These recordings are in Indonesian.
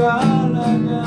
segalanya.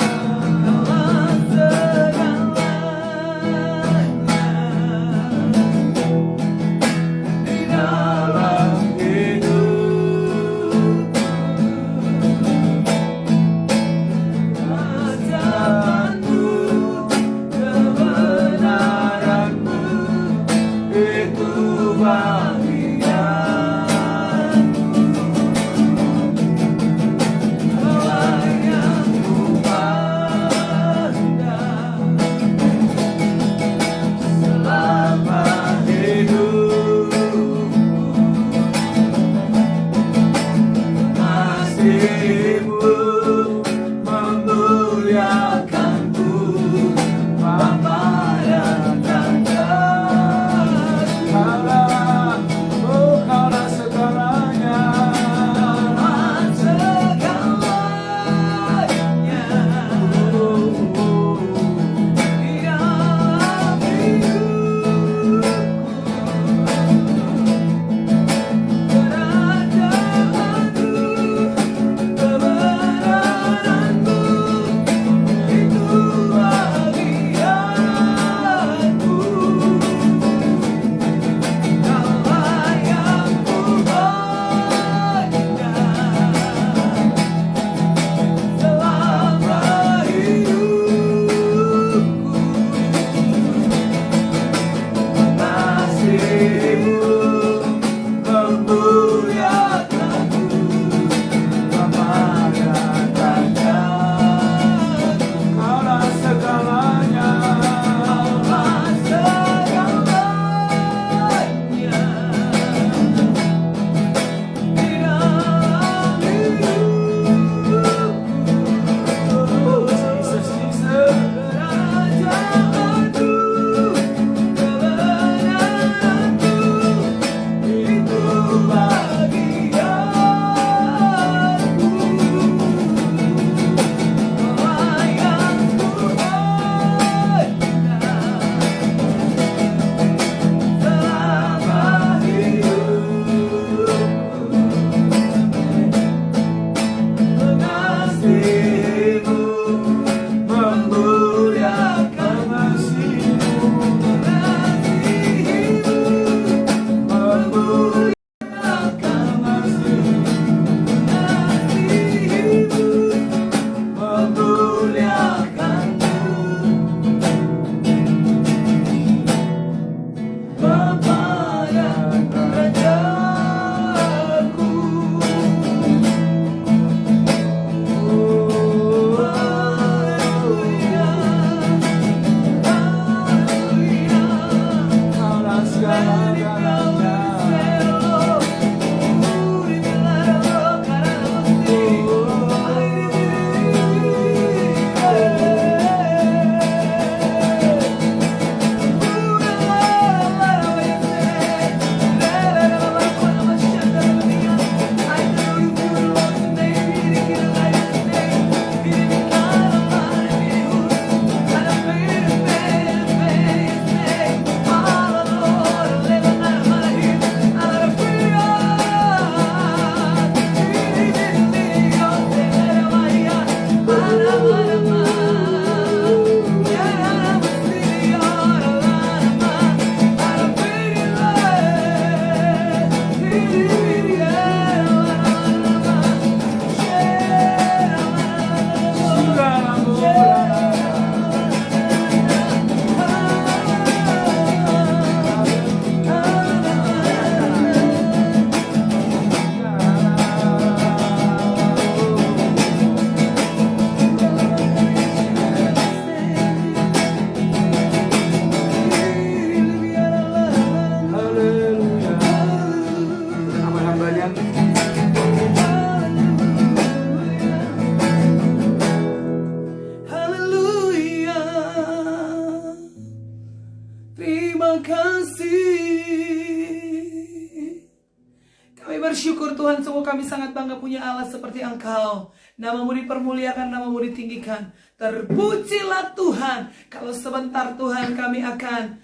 bersyukur Tuhan, sungguh kami sangat bangga punya Allah seperti Engkau. Namamu dipermuliakan, namamu ditinggikan. Terpujilah Tuhan. Kalau sebentar Tuhan kami akan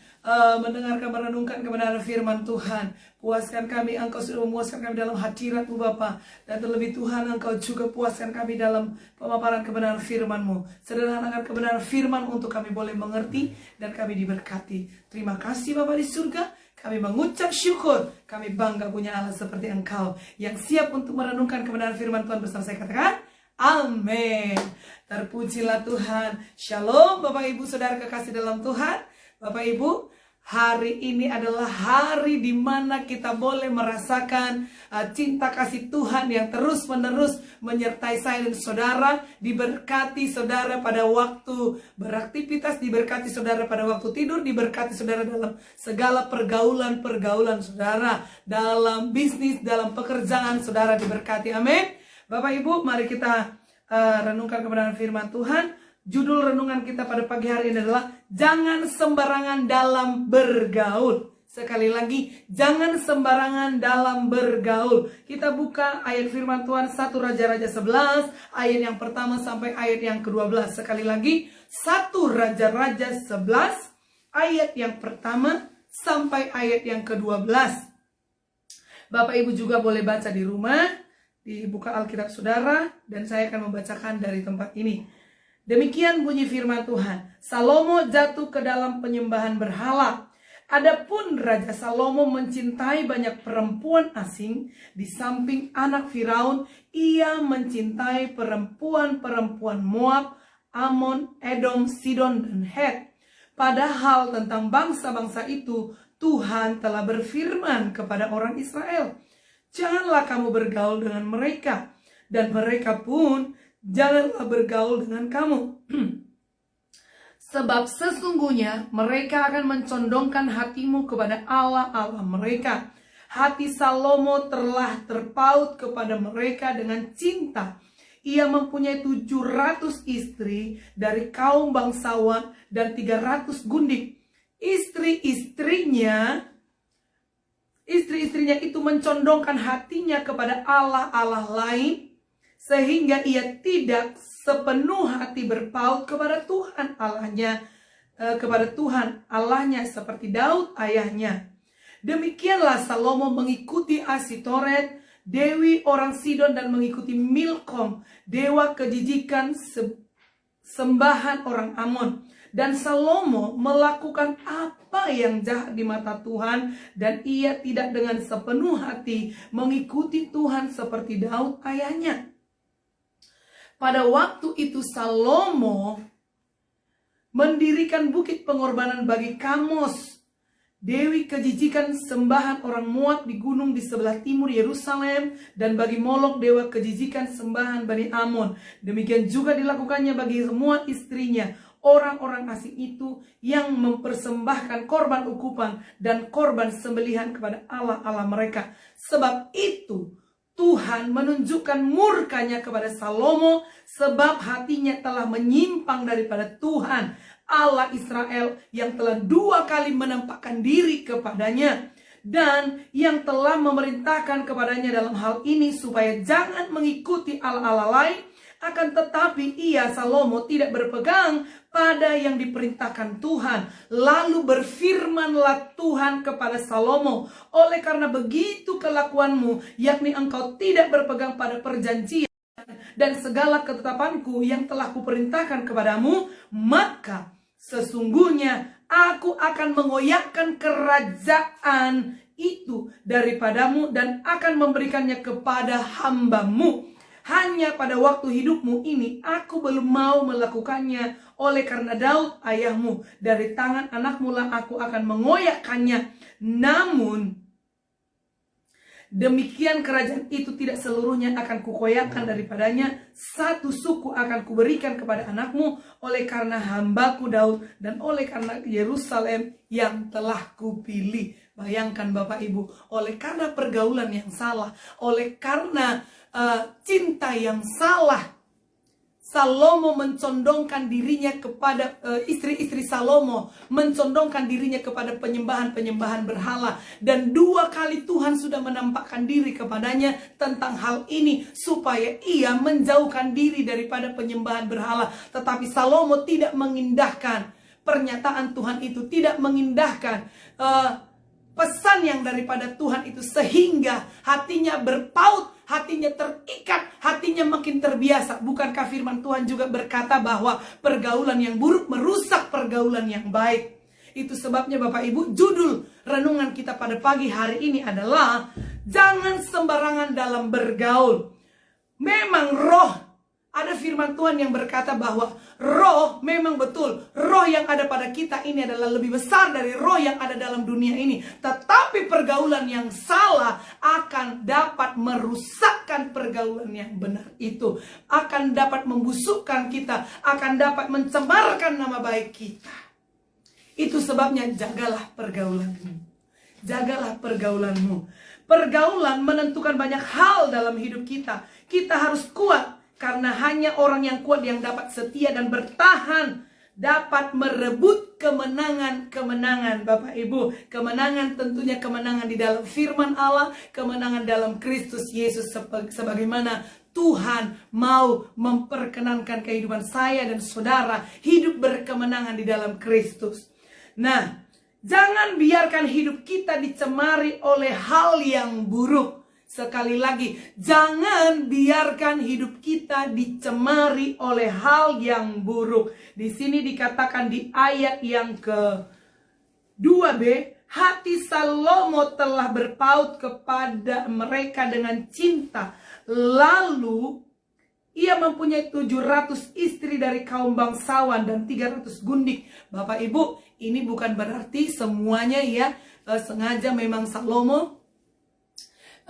mendengarkan, merenungkan kebenaran firman Tuhan. Puaskan kami, Engkau sudah memuaskan kami dalam hadirat-Mu Bapa. Dan terlebih Tuhan, Engkau juga puaskan kami dalam pemaparan kebenaran firman-Mu. Sederhanakan kebenaran firman untuk kami boleh mengerti dan kami diberkati. Terima kasih Bapa di surga. Kami mengucap syukur. Kami bangga punya Allah seperti Engkau yang siap untuk merenungkan kebenaran firman Tuhan bersama saya. Katakan, amin. Terpujilah Tuhan. Shalom Bapak Ibu Saudara kekasih dalam Tuhan. Bapak Ibu, hari ini adalah hari di mana kita boleh merasakan cinta kasih Tuhan yang terus-menerus menyertai saya dan saudara. Diberkati saudara pada waktu beraktivitas, diberkati saudara pada waktu tidur, diberkati saudara dalam segala pergaulan saudara, dalam bisnis, dalam pekerjaan saudara diberkati. Amin. Bapak Ibu, mari kita renungkan kebenaran firman Tuhan. Judul renungan kita pada pagi hari ini adalah jangan sembarangan dalam bergaul. Sekali lagi, jangan sembarangan dalam bergaul. Kita buka ayat firman Tuhan 1 Raja-Raja 11, ayat yang pertama sampai ayat yang ke-12. Sekali lagi, 1 Raja-Raja 11, ayat yang pertama sampai ayat yang ke-12. Bapak Ibu juga boleh baca di rumah, dibuka Alkitab saudara, dan saya akan membacakan dari tempat ini. Demikian bunyi firman Tuhan. Salomo jatuh ke dalam penyembahan berhala. Adapun Raja Salomo mencintai banyak perempuan asing. Di samping anak Firaun, ia mencintai perempuan-perempuan Moab, Amon, Edom, Sidon, dan Het. Padahal tentang bangsa-bangsa itu, Tuhan telah berfirman kepada orang Israel, janganlah kamu bergaul dengan mereka, dan mereka pun janganlah bergaul dengan kamu. Sebab sesungguhnya mereka akan mencondongkan hatimu kepada Allah-Allah mereka. Hati Salomo telah terpaut kepada mereka dengan cinta. Ia mempunyai 700 istri dari kaum bangsawan dan 300 gundik. Istri-istrinya itu mencondongkan hatinya kepada Allah-Allah lain, sehingga ia tidak sepenuh hati berpaut kepada Tuhan Allahnya seperti Daud ayahnya. Demikianlah Salomo mengikuti Asitoret, dewi orang Sidon, dan mengikuti Milkom, dewa kejijikan sembahan orang Amon. Dan Salomo melakukan apa yang jahat di mata Tuhan, dan ia tidak dengan sepenuh hati mengikuti Tuhan seperti Daud ayahnya. Pada waktu itu Salomo mendirikan bukit pengorbanan bagi Kamos, dewi kejijikan sembahan orang Moab di gunung di sebelah timur Yerusalem, dan bagi Molok, dewa kejijikan sembahan Bani Amon. Demikian juga dilakukannya bagi semua istrinya, orang-orang asing itu yang mempersembahkan korban ukupan dan korban sembelihan kepada Allah-Allah mereka. Sebab itu Tuhan menunjukkan murkanya kepada Salomo, sebab hatinya telah menyimpang daripada Tuhan Allah Israel yang telah 2 kali menampakkan diri kepadanya, dan yang telah memerintahkan kepadanya dalam hal ini supaya jangan mengikuti Allah-Allah lain. Akan tetapi ia, Salomo, tidak berpegang pada yang diperintahkan Tuhan. Lalu berfirmanlah Tuhan kepada Salomo, oleh karena begitu kelakuanmu, yakni engkau tidak berpegang pada perjanjian dan segala ketetapanku yang telah kuperintahkan kepadamu, maka sesungguhnya aku akan mengoyakkan kerajaan itu daripadamu dan akan memberikannya kepada hambamu. Hanya pada waktu hidupmu ini aku belum mau melakukannya. Oleh karena Daud ayahmu, dari tangan anakmu lah aku akan mengoyakkannya. Namun demikian kerajaan itu tidak seluruhnya akan kukoyakkan daripadanya. 1 suku akan kuberikan kepada anakmu, oleh karena hambaku Daud dan oleh karena Yerusalem yang telah kupilih. Bayangkan Bapak Ibu, oleh karena pergaulan yang salah, oleh karena cinta yang salah, Salomo mencondongkan dirinya kepada istri-istri Salomo, mencondongkan dirinya kepada penyembahan-penyembahan berhala. Dan 2 kali Tuhan sudah menampakkan diri kepadanya tentang hal ini, supaya ia menjauhkan diri daripada penyembahan berhala. Tetapi Salomo tidak mengindahkan pernyataan Tuhan itu tidak mengindahkan pesan yang daripada Tuhan itu, sehingga hatinya berpaut, hatinya terikat, hatinya makin terbiasa. Bukankah firman Tuhan juga berkata bahwa pergaulan yang buruk merusak pergaulan yang baik? Itu sebabnya Bapak Ibu, judul renungan kita pada pagi hari ini adalah jangan sembarangan dalam bergaul. Memang roh, ada firman Tuhan yang berkata bahwa roh, memang betul, roh yang ada pada kita ini adalah lebih besar dari roh yang ada dalam dunia ini. Tetapi pergaulan yang salah akan dapat merusakkan pergaulan yang benar itu. Akan dapat membusukkan kita, akan dapat mencemarkan nama baik kita. Itu sebabnya jagalah pergaulanmu. Jagalah pergaulanmu. Pergaulan menentukan banyak hal dalam hidup kita. Kita harus kuat. Karena hanya orang yang kuat yang dapat setia dan bertahan, dapat merebut kemenangan-kemenangan. Bapak Ibu, kemenangan tentunya kemenangan di dalam firman Allah, kemenangan dalam Kristus Yesus, sebagaimana Tuhan mau memperkenankan kehidupan saya dan saudara hidup berkemenangan di dalam Kristus. Nah, jangan biarkan hidup kita dicemari oleh hal yang buruk. Sekali lagi, jangan biarkan hidup kita dicemari oleh hal yang buruk. Di sini dikatakan di ayat yang ke-2b, hati Salomo telah berpaut kepada mereka dengan cinta. Lalu ia mempunyai 700 istri dari kaum bangsawan dan 300 gundik. Bapak Ibu, ini bukan berarti semuanya ya sengaja memang Salomo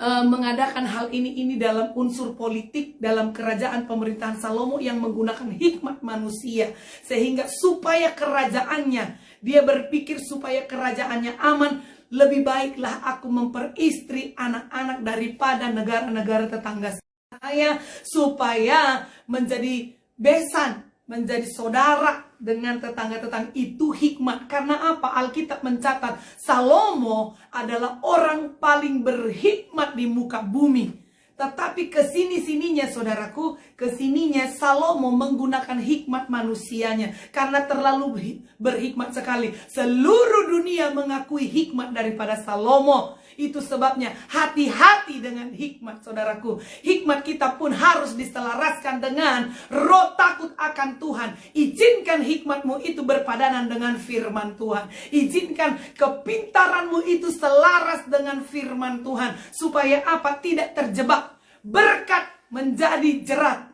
mengadakan hal ini dalam unsur politik dalam kerajaan pemerintahan Salomo yang menggunakan hikmat manusia, sehingga supaya kerajaannya, dia berpikir supaya kerajaannya aman, lebih baiklah aku memperistri anak-anak daripada negara-negara tetangga saya, supaya menjadi besan, menjadi saudara dengan tetangga-tetangga. Itu hikmat. Karena apa? Alkitab mencatat Salomo adalah orang paling berhikmat di muka bumi. Tetapi kesini-sininya saudaraku, kesininya Salomo menggunakan hikmat manusianya. Karena terlalu berhikmat sekali. Seluruh dunia mengakui hikmat daripada Salomo. Itu sebabnya hati-hati dengan hikmat saudaraku. Hikmat kita pun harus diselaraskan dengan roh takut akan Tuhan. Izinkan hikmatmu itu berpadanan dengan firman Tuhan. Izinkan kepintaranmu itu selaras dengan firman Tuhan. Supaya apa? Tidak terjebak. Berkat menjadi jerat.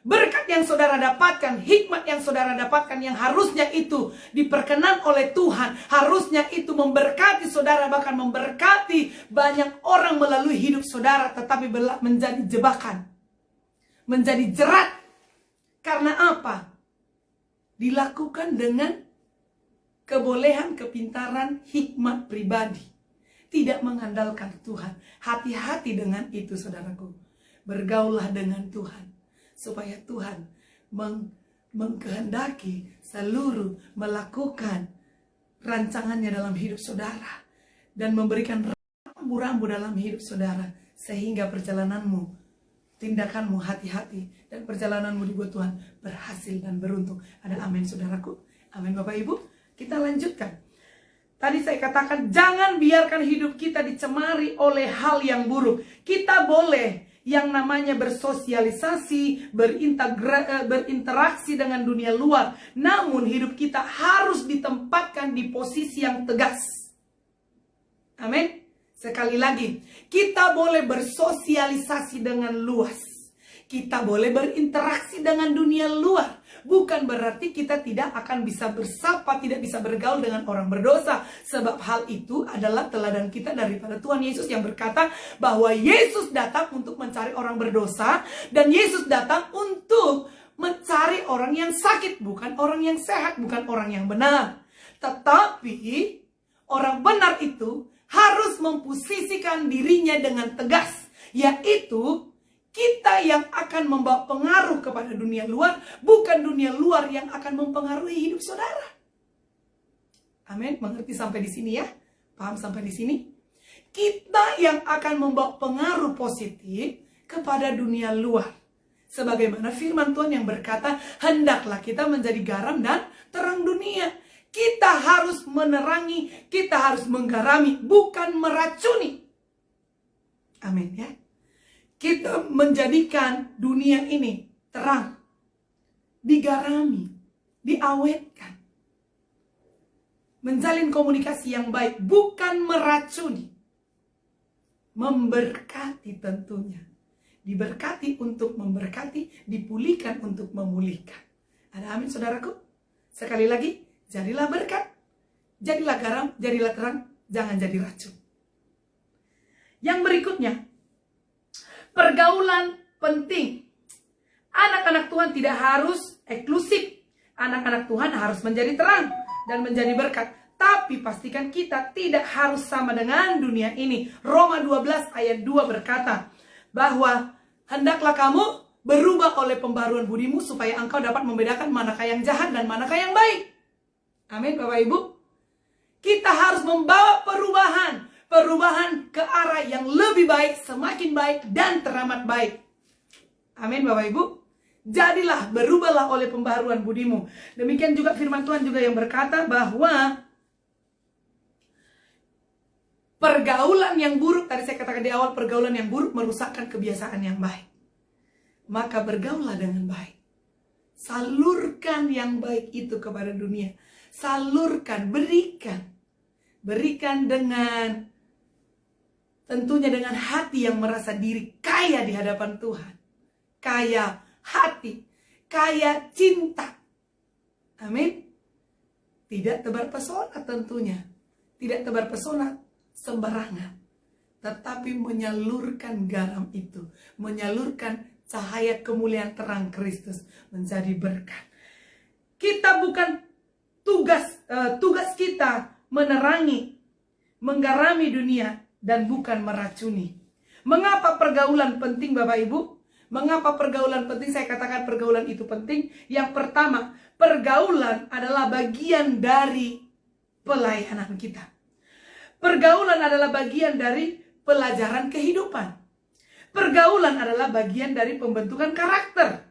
Berkat yang saudara dapatkan, hikmat yang saudara dapatkan, yang harusnya itu diperkenan oleh Tuhan, harusnya itu memberkati saudara, bahkan memberkati banyak orang melalui hidup saudara, tetapi menjadi jebakan, menjadi jerat. Karena apa? Dilakukan dengan kebolehan, kepintaran, hikmat pribadi, tidak mengandalkan Tuhan. Hati-hati dengan itu saudaraku. Bergaullah dengan Tuhan, supaya Tuhan mengkehendaki seluruh melakukan rancangannya dalam hidup saudara. Dan memberikan rambu-rambu dalam hidup saudara. Sehingga perjalananmu, tindakanmu hati-hati. Dan perjalananmu dibuat Tuhan berhasil dan beruntung. Ada amin saudaraku? Amin Bapak Ibu? Kita lanjutkan. Tadi saya katakan jangan biarkan hidup kita dicemari oleh hal yang buruk. Kita boleh yang namanya bersosialisasi, berinteraksi dengan dunia luar. Namun hidup kita harus ditempatkan di posisi yang tegas. Amin. Sekali lagi, kita boleh bersosialisasi dengan luas. Kita boleh berinteraksi dengan dunia luar. Bukan berarti kita tidak akan bisa bersapa, tidak bisa bergaul dengan orang berdosa. Sebab hal itu adalah teladan kita daripada Tuhan Yesus yang berkata bahwa Yesus datang untuk mencari orang berdosa. Dan Yesus datang untuk mencari orang yang sakit, bukan orang yang sehat, bukan orang yang benar. Tetapi orang benar itu harus memposisikan dirinya dengan tegas, yaitu kita yang akan membawa pengaruh kepada dunia luar, bukan dunia luar yang akan mempengaruhi hidup saudara. Amin. Mengerti sampai di sini ya? Paham sampai di sini? Kita yang akan membawa pengaruh positif kepada dunia luar. Sebagaimana firman Tuhan yang berkata, hendaklah kita menjadi garam dan terang dunia. Kita harus menerangi, kita harus menggarami, bukan meracuni. Amin ya. Kita menjadikan dunia ini terang, digarami, diawetkan. Menjalin komunikasi yang baik, bukan meracuni. Memberkati tentunya. Diberkati untuk memberkati, dipulihkan untuk memulihkan. Ada amin saudaraku? Sekali lagi, jadilah berkat, jadilah garam, jadilah terang, jangan jadi racun. Yang berikutnya, pergaulan penting. Anak-anak Tuhan tidak harus eksklusif. Anak-anak Tuhan harus menjadi terang dan menjadi berkat. Tapi pastikan kita tidak harus sama dengan dunia ini. Roma 12 ayat 2 berkata bahwa hendaklah kamu berubah oleh pembaruan budimu supaya engkau dapat membedakan manakah yang jahat dan manakah yang baik. Amin Bapak Ibu. Kita harus membawa perubahan. Perubahan ke arah yang lebih baik, semakin baik dan teramat baik. Amin Bapak Ibu. Jadilah, berubahlah oleh pembaharuan budimu. Demikian juga firman Tuhan juga yang berkata bahwa pergaulan yang buruk, tadi saya katakan di awal, pergaulan yang buruk merusakkan kebiasaan yang baik. Maka bergaulah dengan baik. Salurkan yang baik itu kepada dunia. Salurkan, berikan. Berikan dengan, tentunya dengan hati yang merasa diri kaya di hadapan Tuhan. Kaya hati, kaya cinta. Amin. Tidak tebar pesona tentunya. Tidak tebar pesona sembarangan. Tetapi menyalurkan garam itu. Menyalurkan cahaya kemuliaan terang Kristus menjadi berkat. Kita bukan tugas kita menerangi, menggarami dunia dan bukan meracuni. Mengapa pergaulan penting Bapak Ibu? Mengapa pergaulan penting? Saya katakan pergaulan itu penting. Yang pertama, pergaulan adalah bagian dari pelayanan kita. Pergaulan adalah bagian dari pelajaran kehidupan. Pergaulan adalah bagian dari pembentukan karakter.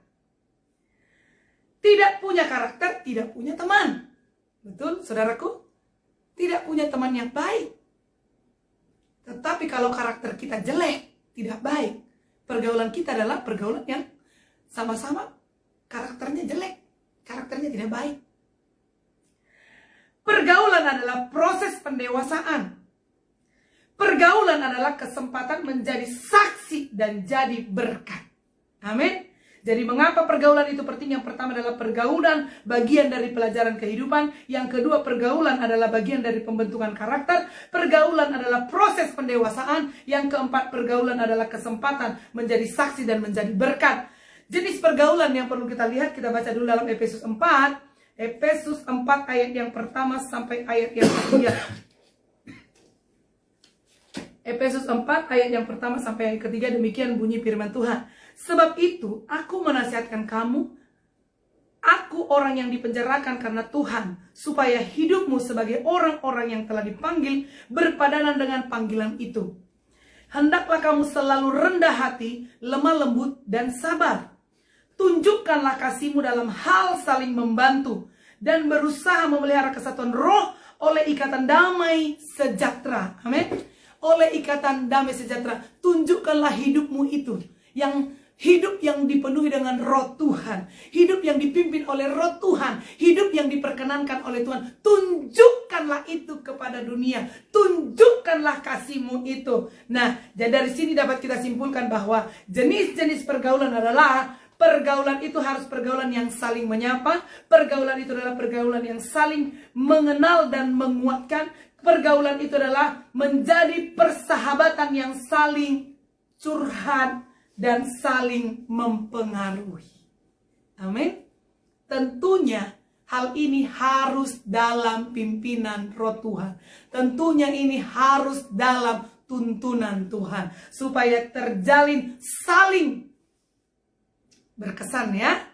Tidak punya karakter, tidak punya teman. Betul, saudaraku? Tidak punya teman yang baik. Tetapi kalau karakter kita jelek, tidak baik, pergaulan kita adalah pergaulan yang sama-sama karakternya jelek, karakternya tidak baik. Pergaulan adalah proses pendewasaan. Pergaulan adalah kesempatan menjadi saksi dan jadi berkat. Amin. Jadi mengapa pergaulan itu penting? Yang pertama adalah pergaulan bagian dari pelajaran kehidupan. Yang kedua, pergaulan adalah bagian dari pembentukan karakter. Pergaulan adalah proses pendewasaan. Yang keempat, pergaulan adalah kesempatan menjadi saksi dan menjadi berkat. Jenis pergaulan yang perlu kita lihat, kita baca dulu dalam Efesus 4. Efesus 4 ayat yang pertama sampai ayat yang ketiga. Efesus 4 ayat yang pertama sampai ayat ketiga, demikian bunyi firman Tuhan. Sebab itu, aku menasihatkan kamu, aku orang yang dipenjarakan karena Tuhan, supaya hidupmu sebagai orang-orang yang telah dipanggil berpadanan dengan panggilan itu. Hendaklah kamu selalu rendah hati, lemah lembut, dan sabar. Tunjukkanlah kasihmu dalam hal saling membantu, dan berusaha memelihara kesatuan roh oleh ikatan damai sejahtera. Amin. Oleh ikatan damai sejahtera, tunjukkanlah hidupmu itu, yang hidup yang dipenuhi dengan roh Tuhan, hidup yang dipimpin oleh roh Tuhan, hidup yang diperkenankan oleh Tuhan. Tunjukkanlah itu kepada dunia, tunjukkanlah kasihmu itu. Nah, jadi dari sini dapat kita simpulkan bahwa jenis-jenis pergaulan adalah, pergaulan itu harus pergaulan yang saling menyapa, pergaulan itu adalah pergaulan yang saling mengenal dan menguatkan, pergaulan itu adalah menjadi persahabatan yang saling curhat dan saling mempengaruhi. Amin. Tentunya hal ini harus dalam pimpinan roh Tuhan. Tentunya ini harus dalam tuntunan Tuhan. Supaya terjalin saling berkesan ya.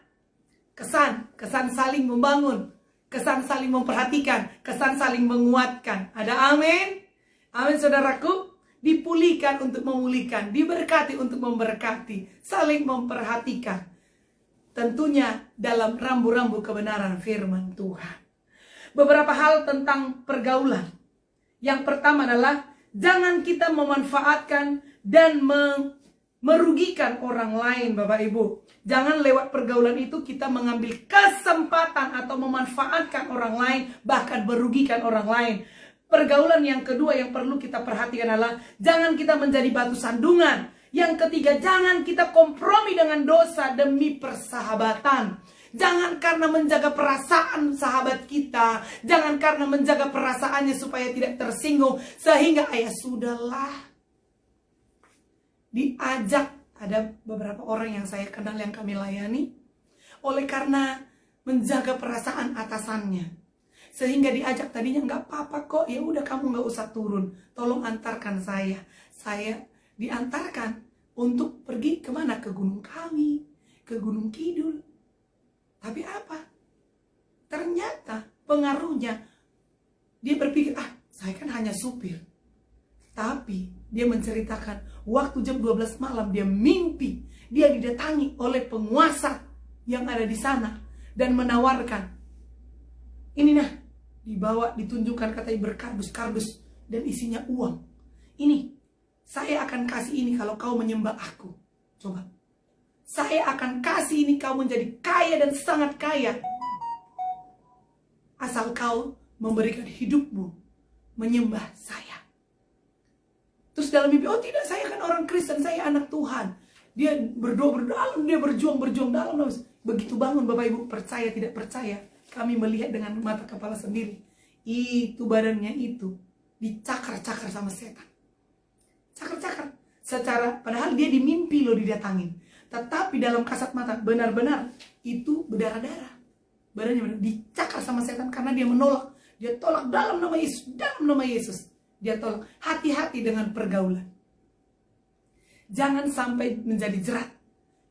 Kesan saling membangun. Kesan saling memperhatikan. Kesan saling menguatkan. Ada amin? Amin saudaraku. Dipulihkan untuk memulihkan, diberkati untuk memberkati, saling memperhatikan, tentunya dalam rambu-rambu kebenaran firman Tuhan. Beberapa hal tentang pergaulan. Yang pertama adalah jangan kita memanfaatkan dan merugikan orang lain, Bapak Ibu. Jangan lewat pergaulan itu kita mengambil kesempatan atau memanfaatkan orang lain, bahkan merugikan orang lain. Pergaulan yang kedua yang perlu kita perhatikan adalah jangan kita menjadi batu sandungan. Yang ketiga, jangan kita kompromi dengan dosa demi persahabatan. Jangan karena menjaga perasaan sahabat kita, jangan karena menjaga perasaannya supaya tidak tersinggung, sehingga sudahlah. Diajak, ada beberapa orang yang saya kenal yang kami layani, oleh karena menjaga perasaan atasannya, sehingga diajak tadinya nggak apa-apa kok, ya udah kamu nggak usah turun, tolong antarkan saya diantarkan untuk pergi kemana, ke gunung kami, ke Gunung Kidul. Tapi apa? Ternyata pengaruhnya dia berpikir, saya kan hanya supir. Tapi dia menceritakan waktu jam 12 malam dia mimpi dia didatangi oleh penguasa yang ada di sana dan menawarkan, ini nah, dibawa, ditunjukkan, katanya berkardus-kardus dan isinya uang. Ini, saya akan kasih ini kalau kau menyembah aku. Coba, saya akan kasih ini, kau menjadi kaya dan sangat kaya, asal kau memberikan hidupmu menyembah saya. Terus dalam mimpi, oh tidak, saya kan orang Kristen, saya anak Tuhan. Dia berdoa dalam, dia berjuang dalam. Begitu bangun, Bapak Ibu, percaya tidak percaya, kami melihat dengan mata kepala sendiri. Itu badannya itu dicakar-cakar sama setan. Cakar-cakar. Padahal dia di mimpi loh didatangin. Tetapi dalam kasat mata benar-benar itu berdarah-darah. Badannya benar dicakar sama setan karena dia menolak. Dia tolak dalam nama Yesus. Dia tolak. Hati-hati dengan pergaulan. Jangan sampai menjadi jerat.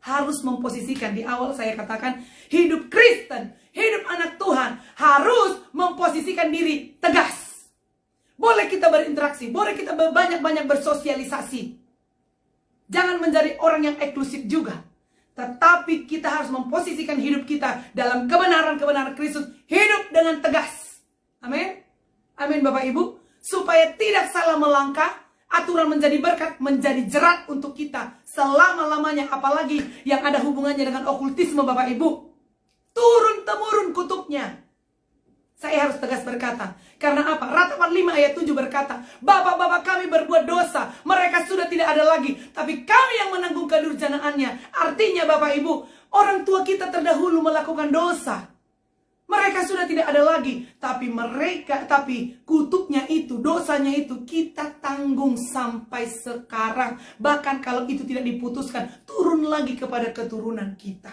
Harus memposisikan. Di awal saya katakan, hidup Kristen, hidup anak Tuhan, harus memposisikan diri tegas. Boleh kita berinteraksi, boleh kita banyak-banyak bersosialisasi. Jangan menjadi orang yang eksklusif juga. Tetapi kita harus memposisikan hidup kita dalam kebenaran-kebenaran Kristus. Hidup dengan tegas. Amin. Amin, Bapak Ibu. Supaya tidak salah melangkah, aturan menjadi berkat, menjadi jerat untuk kita selama-lamanya. Apalagi yang ada hubungannya dengan okultisme, Bapak Ibu. Turun-temurun kutuknya. Saya harus tegas berkata. Karena apa? Ratapan 5 ayat 7 berkata, bapak-bapak kami berbuat dosa, mereka sudah tidak ada lagi, tapi kami yang menanggung kedurjanaannya. Artinya Bapak Ibu, orang tua kita terdahulu melakukan dosa. Mereka sudah tidak ada lagi, tapi kutuknya itu, dosanya itu kita tanggung sampai sekarang. Bahkan kalau itu tidak diputuskan, turun lagi kepada keturunan kita.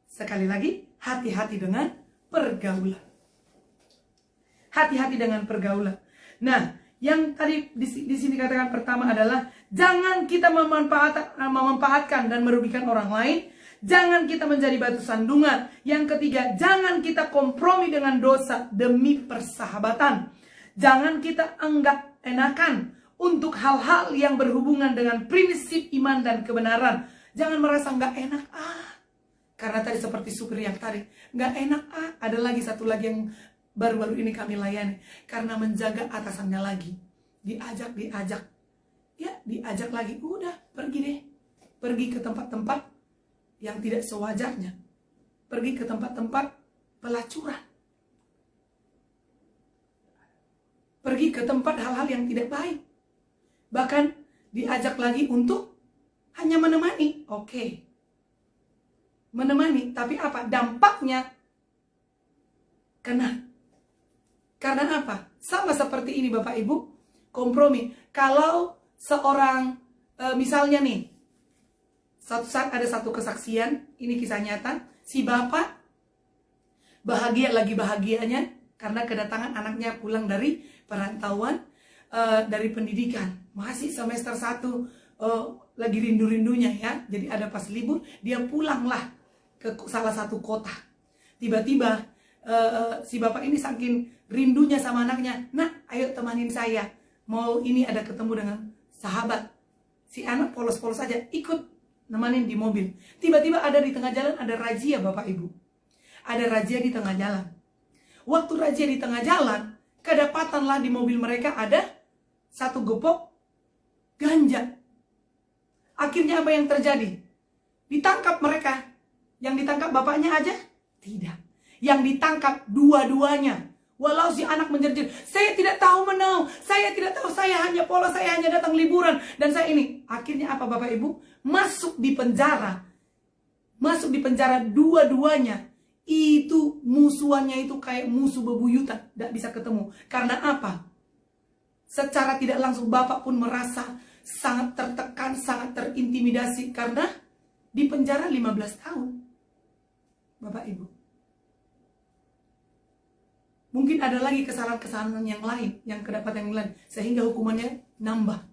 Sekali lagi, hati-hati dengan pergaulan. Hati-hati dengan pergaulan. Nah, yang tadi di sini katakan pertama adalah jangan kita memanfaatkan dan merugikan orang lain. Jangan kita menjadi batu sandungan. Yang ketiga, jangan kita kompromi dengan dosa demi persahabatan. Jangan kita anggap enakan untuk hal-hal yang berhubungan dengan prinsip iman dan kebenaran. Jangan merasa nggak enak. Karena tadi seperti supir yang tadi, nggak enak. Ada lagi satu lagi yang baru-baru ini kami layani. Karena menjaga atasannya lagi. Diajak. Ya, diajak lagi. Udah, pergi deh. Pergi ke tempat-tempat yang tidak sewajarnya. Pergi ke tempat-tempat pelacuran. Pergi ke tempat hal-hal yang tidak baik. Bahkan diajak lagi untuk hanya menemani. Oke. Menemani, tapi apa? Dampaknya kena. Karena apa? Sama seperti ini Bapak Ibu, kompromi. Kalau seorang, misalnya nih, suatu saat ada satu kesaksian, ini kisah nyata, si bapak lagi bahagianya karena kedatangan anaknya pulang dari perantauan, dari pendidikan, masih semester 1, lagi rindu-rindunya ya, jadi ada pas libur, dia pulanglah ke salah satu kota. Tiba-tiba si bapak ini saking rindunya sama anaknya, nak ayo temanin saya, mau ini ada ketemu dengan sahabat. Si anak polos-polos saja ikut. nemanin di mobil. Tiba-tiba ada di tengah jalan, ada razia Bapak Ibu. Ada razia di tengah jalan. Waktu razia di tengah jalan, kedapatanlah di mobil mereka ada 1 gepok ganja. Akhirnya apa yang terjadi? Ditangkap mereka. Yang ditangkap bapaknya aja? Tidak. Yang ditangkap dua-duanya. Walau si anak menjerit, saya tidak tahu menau, saya tidak tahu, saya hanya polos, saya hanya datang liburan, dan saya ini. Akhirnya apa Bapak Ibu? Masuk di penjara. Masuk di penjara dua-duanya. Itu musuhannya itu kayak musuh bebuyutan. Tidak bisa ketemu. Karena apa? Secara tidak langsung Bapak pun merasa sangat tertekan, sangat terintimidasi. Karena di penjara 15 tahun. Bapak Ibu. Mungkin ada lagi kesalahan-kesalahan yang lain, yang kedapatan yang lain, sehingga hukumannya nambah.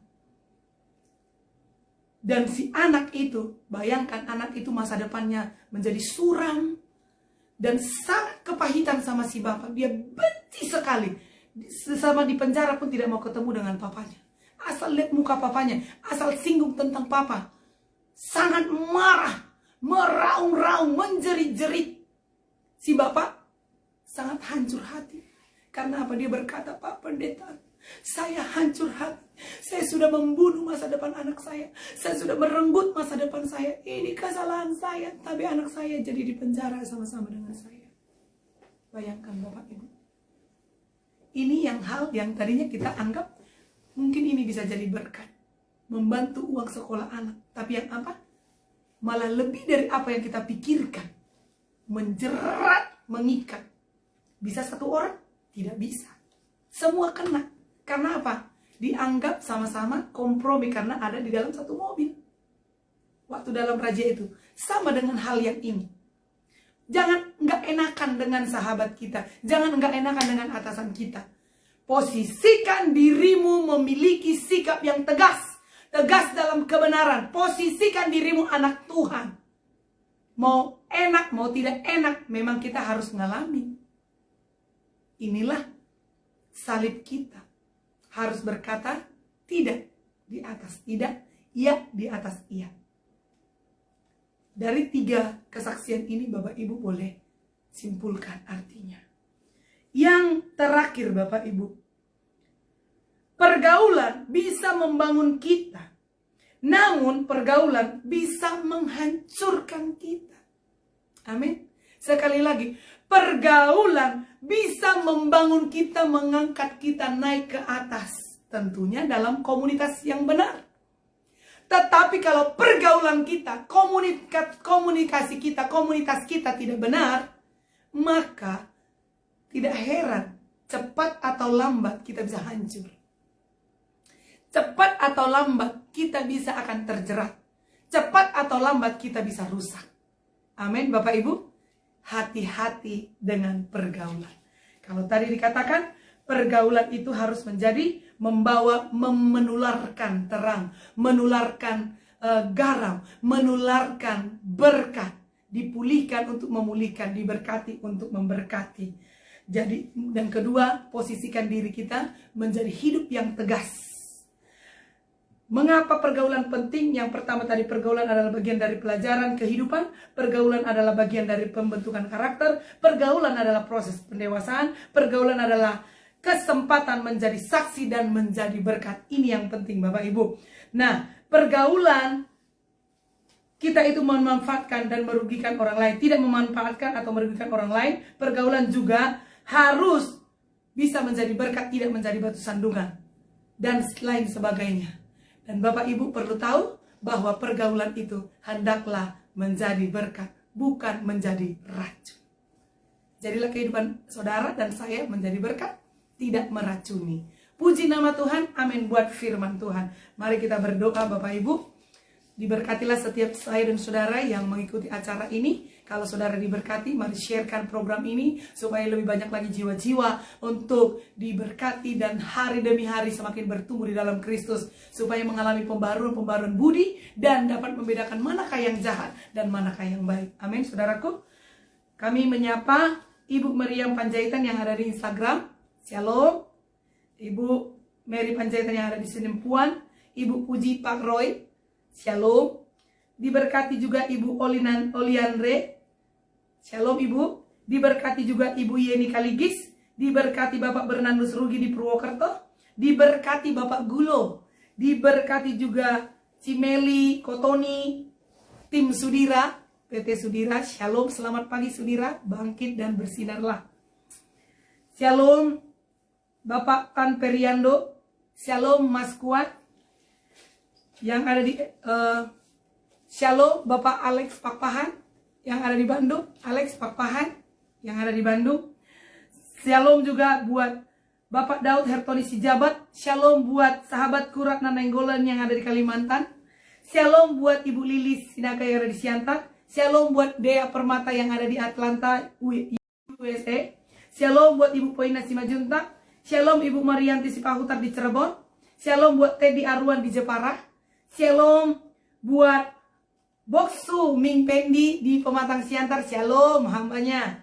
Dan si anak itu, bayangkan anak itu masa depannya menjadi suram, dan sangat kepahitan sama si bapak. Dia benci sekali. Selama di penjara pun tidak mau ketemu dengan papanya. Asal lihat muka papanya, asal singgung tentang papa. Sangat marah, meraung-raung, menjerit-jerit. Si bapak sangat hancur hati. Karena apa? Dia berkata, Pak Pendeta, saya hancur hati. Saya sudah membunuh masa depan anak saya. Saya sudah merenggut masa depan saya. Ini kesalahan saya. Tapi anak saya jadi di penjara sama-sama dengan saya. Bayangkan Bapak Ibu. Ini hal yang tadinya kita anggap mungkin ini bisa jadi berkat. Membantu uang sekolah anak. Tapi yang apa? Malah lebih dari apa yang kita pikirkan. Menjerat, mengikat. Bisa 1 orang? Tidak bisa. Semua kena. Karena apa? Dianggap sama-sama kompromi karena ada di dalam 1 mobil. Waktu dalam razia itu. Sama dengan hal yang ini. Jangan nggak enakan dengan sahabat kita. Jangan nggak enakan dengan atasan kita. Posisikan dirimu memiliki sikap yang tegas. Tegas dalam kebenaran. Posisikan dirimu anak Tuhan. Mau enak, mau tidak enak, memang kita harus ngalami. Inilah salib kita. Harus berkata tidak di atas tidak, iya di atas iya. Dari 3 kesaksian ini Bapak Ibu boleh simpulkan artinya. Yang terakhir Bapak Ibu. Pergaulan bisa membangun kita. Namun pergaulan bisa menghancurkan kita. Amin. Sekali lagi. Pergaulan bisa membangun kita, mengangkat kita naik ke atas. Tentunya dalam komunitas yang benar. Tetapi kalau pergaulan kita, komunikasi kita, komunitas kita tidak benar, maka tidak heran cepat atau lambat kita bisa hancur. Cepat atau lambat kita bisa akan terjerat. Cepat atau lambat kita bisa rusak. Amin Bapak Ibu. Hati-hati dengan pergaulan. Kalau tadi dikatakan pergaulan itu harus menjadi menularkan terang, menularkan garam, menularkan berkat, dipulihkan untuk memulihkan, diberkati untuk memberkati. Jadi dan kedua, posisikan diri kita menjadi hidup yang tegas. Mengapa pergaulan penting? Yang pertama tadi, pergaulan adalah bagian dari pelajaran kehidupan. Pergaulan adalah bagian dari pembentukan karakter. Pergaulan adalah proses pendewasaan. Pergaulan adalah kesempatan menjadi saksi dan menjadi berkat. Ini yang penting Bapak Ibu. Nah, pergaulan kita itu memanfaatkan dan merugikan orang lain. Tidak memanfaatkan atau merugikan orang lain. Pergaulan juga harus bisa menjadi berkat, tidak menjadi batu sandungan. Dan lain sebagainya. Dan Bapak Ibu perlu tahu bahwa pergaulan itu hendaklah menjadi berkat, bukan menjadi racun. Jadilah kehidupan saudara dan saya menjadi berkat, tidak meracuni. Puji nama Tuhan, amin buat firman Tuhan. Mari kita berdoa Bapak Ibu. Diberkatilah setiap saya dan saudara yang mengikuti acara ini. Kalau saudara diberkati, mari sharekan program ini supaya lebih banyak lagi jiwa-jiwa untuk diberkati dan hari demi hari semakin bertumbuh di dalam Kristus supaya mengalami pembaruan budi dan dapat membedakan manakah yang jahat dan manakah yang baik. Amin, saudaraku. Kami menyapa Ibu Meriam Panjaitan yang ada di Instagram. Shalom. Ibu Mary Panjaitan yang ada di Senempuan. Ibu Puji Pak Roy. Shalom. Diberkati juga Ibu Oliandre. Shalom Ibu. Diberkati juga Ibu Yeni Kaligis. Diberkati Bapak Bernardus Rugi di Purwokerto. Diberkati Bapak Gulo. Diberkati juga Cimeli Kotoni, tim Sudira, PT Sudira. Shalom, selamat pagi Sudira, bangkit dan bersinarlah. Shalom Bapak Tan Periando. Shalom Mas Kuat yang ada di Shalom Bapak Alex Pakpahan yang ada di Bandung. Alex Pakpahan yang ada di Bandung. Shalom juga buat Bapak Daud Hertoni Sijabat. Shalom buat sahabat Kurat Nanenggolan yang ada di Kalimantan. Shalom buat Ibu Lilis Sinaka yang ada di Siantar. Shalom buat Dea Permata yang ada di Atlanta, USA. Shalom buat Ibu Poina Simajuntak. Shalom Ibu Marianti Sipahutar di Cirebon. Shalom buat Teddy Arwan di Jepara. Shalom buat Boksu Ming Pendi di Pematang Siantar. Shalom hambanya.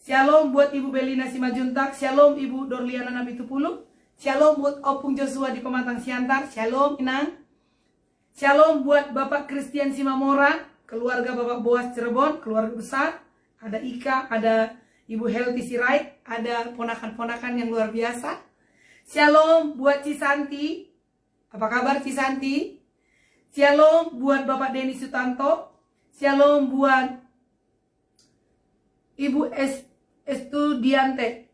Shalom buat Ibu Belina Simajuntak. Shalom Ibu Dorliana Nabitupulu. Shalom buat Opung Joshua di Pematang Siantar. Shalom Inang. Shalom buat Bapak Christian Simamora, keluarga Bapak Boas Cirebon, keluarga besar. Ada Ika, ada Ibu Helti Sirait, ada ponakan-ponakan yang luar biasa. Shalom buat Cisanti. Apa kabar Cisanti? Shalom buat Bapak Denny Sutanto. Shalom buat Ibu Estudiante.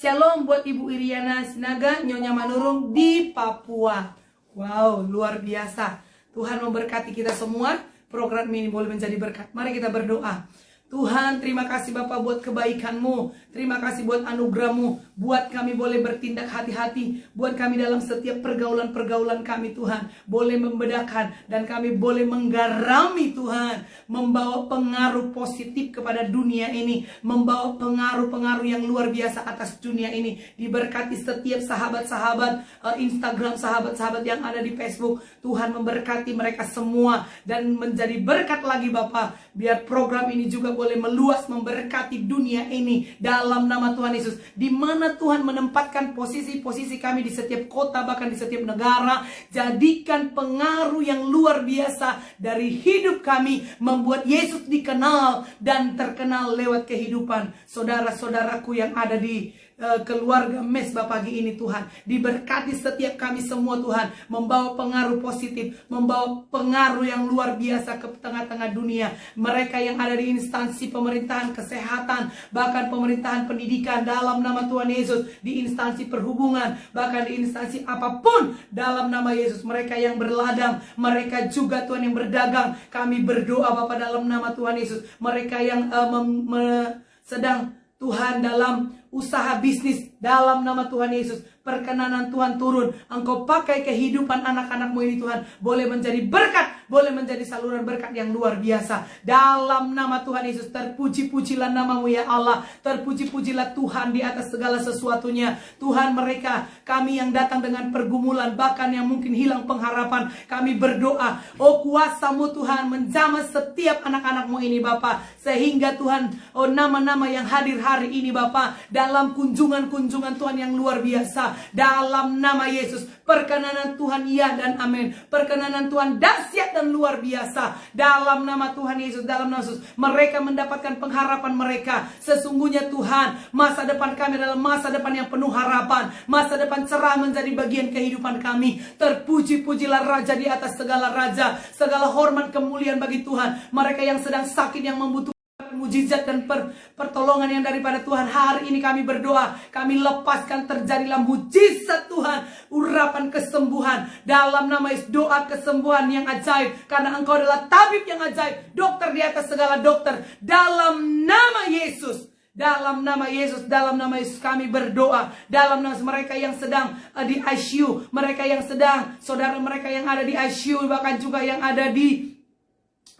Shalom buat Ibu Iriana Sinaga, Nyonya Manurung di Papua. Wow, luar biasa. Tuhan memberkati kita semua. Program ini boleh menjadi berkat. Mari kita berdoa. Tuhan, terima kasih Bapak buat kebaikan-Mu. Terima kasih buat anugerah-Mu. Buat kami boleh bertindak hati-hati. Buat kami dalam setiap pergaulan-pergaulan kami Tuhan. Boleh membedakan dan kami boleh menggarami Tuhan. Membawa pengaruh positif kepada dunia ini. Membawa pengaruh-pengaruh yang luar biasa atas dunia ini. Diberkati setiap sahabat-sahabat Instagram, sahabat-sahabat yang ada di Facebook. Tuhan memberkati mereka semua. Dan menjadi berkat lagi Bapak. Biar program ini juga boleh meluas memberkati dunia ini dalam nama Tuhan Yesus. Di mana Tuhan menempatkan posisi-posisi kami di setiap kota, bahkan di setiap negara. Jadikan pengaruh yang luar biasa dari hidup kami, membuat Yesus dikenal dan terkenal lewat kehidupan saudara-saudaraku yang ada di keluarga Mesbah pagi ini Tuhan. Diberkati setiap kami semua Tuhan, membawa pengaruh positif, membawa pengaruh yang luar biasa ke tengah-tengah dunia. Mereka yang ada di instansi pemerintahan kesehatan, bahkan pemerintahan pendidikan dalam nama Tuhan Yesus, di instansi perhubungan, bahkan di instansi apapun dalam nama Yesus. Mereka yang berladang, mereka juga Tuhan yang berdagang, kami berdoa Bapa dalam nama Tuhan Yesus. Mereka yang sedang Tuhan dalam usaha bisnis dalam nama Tuhan Yesus, perkenanan Tuhan turun. Engkau pakai kehidupan anak-anak-Mu ini Tuhan, boleh menjadi berkat, boleh menjadi saluran berkat yang luar biasa. Dalam nama Tuhan Yesus, terpuji-pujilah nama-Mu ya Allah. Terpuji-pujilah Tuhan di atas segala sesuatunya. Tuhan, mereka, kami yang datang dengan pergumulan, bahkan yang mungkin hilang pengharapan, kami berdoa, oh kuasa-Mu Tuhan menjamah setiap anak-anak-Mu ini Bapa. Sehingga Tuhan, oh nama-nama yang hadir hari ini Bapa, dalam kunjungan-kunjungan Tuhan yang luar biasa, dalam nama Yesus, perkenanan Tuhan ya dan amin. Perkenanan Tuhan dahsyat dan luar biasa dalam nama Tuhan Yesus. Dalam nama Yesus, mereka mendapatkan pengharapan mereka. Sesungguhnya Tuhan, masa depan kami adalah masa depan yang penuh harapan. Masa depan cerah menjadi bagian kehidupan kami. Terpuji-pujilah Raja di atas segala raja. Segala hormat kemuliaan bagi Tuhan. Mereka yang sedang sakit, yang membutuhkan mujizat dan pertolongan yang daripada Tuhan, hari ini kami berdoa, kami lepaskan terjadilah mujizat Tuhan, urapan kesembuhan dalam nama Yesus. Doa kesembuhan yang ajaib, karena Engkau adalah tabib yang ajaib, dokter di atas segala dokter, dalam nama Yesus. Dalam nama Yesus, dalam nama Yesus kami berdoa. Dalam nama mereka yang sedang di ICU, mereka yang sedang, saudara mereka yang ada di ICU, bahkan juga yang ada di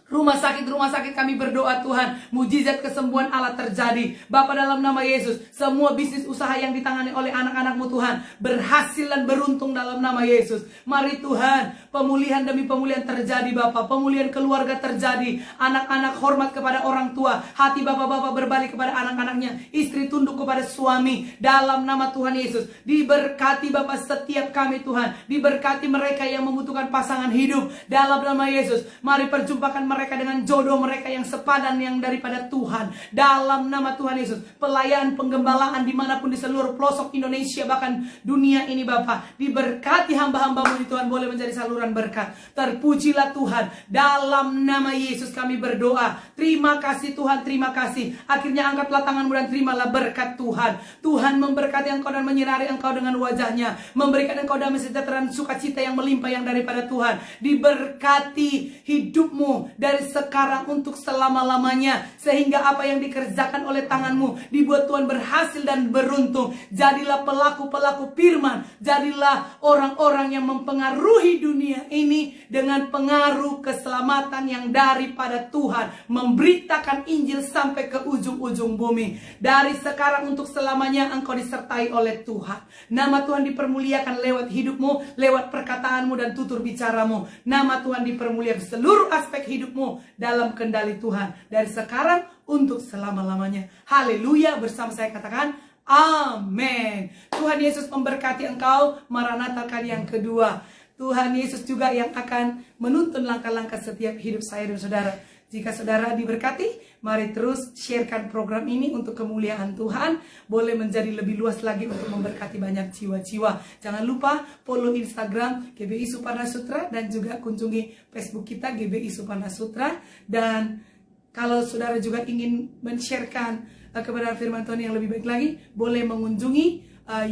Rumah sakit kami berdoa Tuhan, mujizat kesembuhan Allah terjadi. Bapa, dalam nama Yesus, semua bisnis usaha yang ditangani oleh anak-anak-Mu Tuhan, berhasil dan beruntung dalam nama Yesus. Mari Tuhan, pemulihan demi pemulihan terjadi Bapa, pemulihan keluarga terjadi. Anak-anak hormat kepada orang tua, hati bapak-bapak berbalik kepada anak-anaknya, istri tunduk kepada suami. Dalam nama Tuhan Yesus, diberkati Bapa setiap kami Tuhan, diberkati mereka yang membutuhkan pasangan hidup. Dalam nama Yesus, mari perjumpakan mereka dengan jodoh mereka yang sepadan yang daripada Tuhan. Dalam nama Tuhan Yesus, pelayanan penggembalaan dimanapun di seluruh pelosok Indonesia bahkan dunia ini Bapa, diberkati hamba-hamba-Mu Tuhan, boleh menjadi saluran berkat. Terpujilah Tuhan. Dalam nama Yesus kami berdoa. Terima kasih Tuhan, terima kasih. Akhirnya angkatlah tanganmu dan terimalah berkat Tuhan. Tuhan memberkati engkau dan menyinari engkau dengan wajahnya, memberikan engkau damai sejahtera dan sukacita yang melimpah yang daripada Tuhan. Diberkati hidupmu dari sekarang untuk selama-lamanya, sehingga apa yang dikerjakan oleh tanganmu dibuat Tuhan berhasil dan beruntung. Jadilah pelaku-pelaku firman, jadilah orang-orang yang mempengaruhi dunia ini dengan pengaruh keselamatan yang daripada Tuhan, memberitakan Injil sampai ke ujung-ujung bumi. Dari sekarang untuk selamanya engkau disertai oleh Tuhan. Nama Tuhan dipermuliakan lewat hidupmu, lewat perkataanmu dan tutur bicaramu. Nama Tuhan dipermuliakan seluruh aspek hidupmu dalam kendali Tuhan dari sekarang untuk selama-lamanya. Haleluya. Bersama saya katakan amin. Tuhan Yesus memberkati engkau. Maranatha kali yang kedua. Tuhan Yesus juga yang akan menuntun langkah-langkah setiap hidup saya dan saudara. Jika saudara diberkati, mari terus sharekan program ini untuk kemuliaan Tuhan. Boleh menjadi lebih luas lagi untuk memberkati banyak jiwa-jiwa. Jangan lupa follow Instagram GBI Suparna Sutra dan juga kunjungi Facebook kita GBI Suparna Sutra. Dan kalau saudara juga ingin men-sharekan kebenaran firman Tuhan yang lebih baik lagi, boleh mengunjungi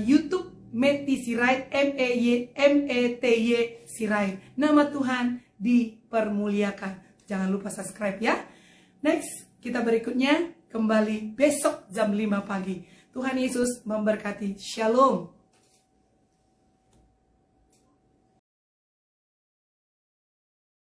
YouTube Mety Sirait, METY Sirait. Nama Tuhan dipermuliakan. Jangan lupa subscribe ya. Next, kita berikutnya kembali besok jam 5 pagi. Tuhan Yesus memberkati. Shalom.